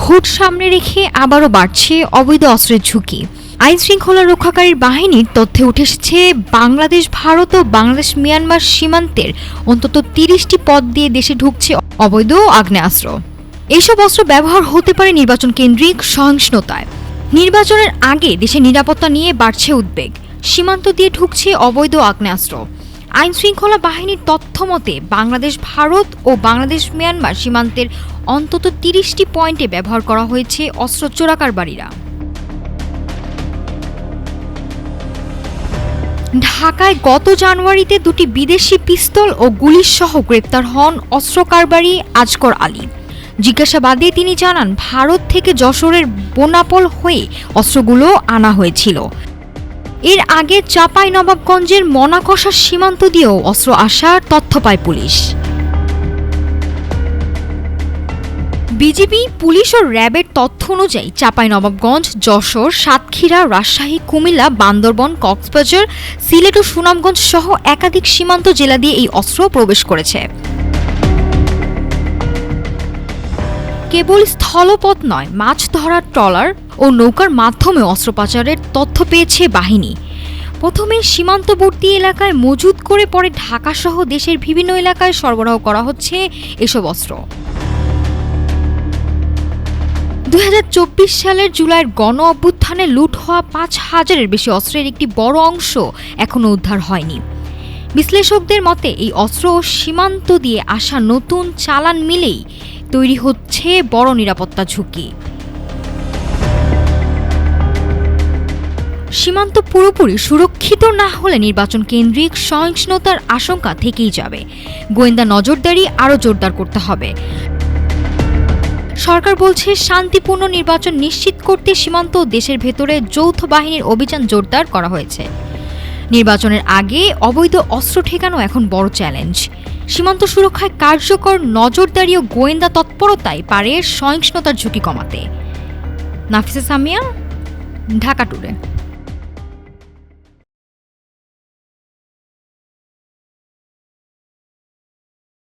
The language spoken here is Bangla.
ভোট সামনে রেখে আবারও বাড়ছে অবৈধ অস্ত্রের ঝুঁকি। আইন শৃঙ্খলা রক্ষাকারী বাহিনীর তথ্যে উঠে এসেছে, বাংলাদেশ ভারত ও বাংলাদেশ মিয়ানমার সীমান্তের অন্তত ৩০টি পথ দিয়ে দেশে ঢুকছে অবৈধ আগ্নেয়াস্ত্র। এইসব অস্ত্র ব্যবহার হতে পারে নির্বাচন কেন্দ্রিক সহিংসতায়। নির্বাচনের আগে দেশের নিরাপত্তা নিয়ে বাড়ছে উদ্বেগ। সীমান্ত দিয়ে ঢুকছে অবৈধ আগ্নেয়াস্ত্র। আইন শৃঙ্খলা বাহিনীর তথ্য মতে বাংলাদেশ ভারত ও বাংলাদেশ মিয়ানমার সীমান্তের অন্তত ৩০টি পয়েন্টে ব্যবহার করা হয়েছে অস্ত্র চোরাকারবারিরা। ঢাকায় গত জানুয়ারিতে দুটি বিদেশি পিস্তল ও গুলিসহ গ্রেপ্তার হন অস্ত্র কারবারি আজগর আলী। জিজ্ঞাসাবাদে তিনি জানান, ভারত থেকে যশোরের বোনাপোল হয়ে অস্ত্রগুলো আনা হয়েছিল। এর আগে চাঁপাইনবাবগঞ্জের মনাকষা সীমান্ত দিয়েও অস্ত্র আসার তথ্য পায় পুলিশ। বিজিবি, পুলিশ ও র্যাবের তথ্য অনুযায়ী চাঁপাইনবাবগঞ্জ, যশোর, সাতক্ষীরা, রাজশাহী, কুমিল্লা, বান্দরবান, কক্সবাজার, সিলেট ও সুনামগঞ্জ সহ একাধিক সীমান্ত জেলা দিয়ে এই অস্ত্র প্রবেশ করেছে। কেবল স্থলপথ নয়, মাছ ধরার ট্রলার ও নৌকার মাধ্যমে অস্ত্র পাচারের তথ্য পেয়েছে বাহিনী। প্রথমে সীমান্তবর্তী এলাকায় মজুত করে পরে ঢাকাসহ দেশের বিভিন্ন এলাকায় সরবরাহ করা হচ্ছে এসব অস্ত্র। ২০২৪ সালের জুলাইয়ের গণ অভ্যুত্থানে লুট হওয়া ৫,০০০-এর বেশি অস্ত্রের একটি বড় অংশ এখনও উদ্ধার হয়নি। বিশ্লেষকদের মতে এই অস্ত্র ও সীমান্ত দিয়ে আসা নতুন চালান মিলেই তৈরি হচ্ছে বড় নিরাপত্তা ঝুঁকি। সীমান্ত পুরোপুরি সুরক্ষিত না হলে নির্বাচন কেন্দ্রিক সহিংসতার আশঙ্কা থেকেই যাবে। গোয়েন্দা নজরদারি আরও জোরদার করতে হবে। সরকার বলছে, শান্তিপূর্ণ নির্বাচন নিশ্চিত করতে সীমান্ত ও দেশের ভেতরে যৌথ বাহিনীর অভিযান জোরদার করা হয়েছে। নির্বাচনের আগে অবৈধ অস্ত্র ঠেকানো এখন বড় চ্যালেঞ্জ। সীমান্ত সুরক্ষায় কার্যকর নজরদারি ও গোয়েন্দা তৎপরতাই পারে সহিংসতার ঝুঁকি কমাতে। নাফিসা সামিয়া, ঢাকা টুডে।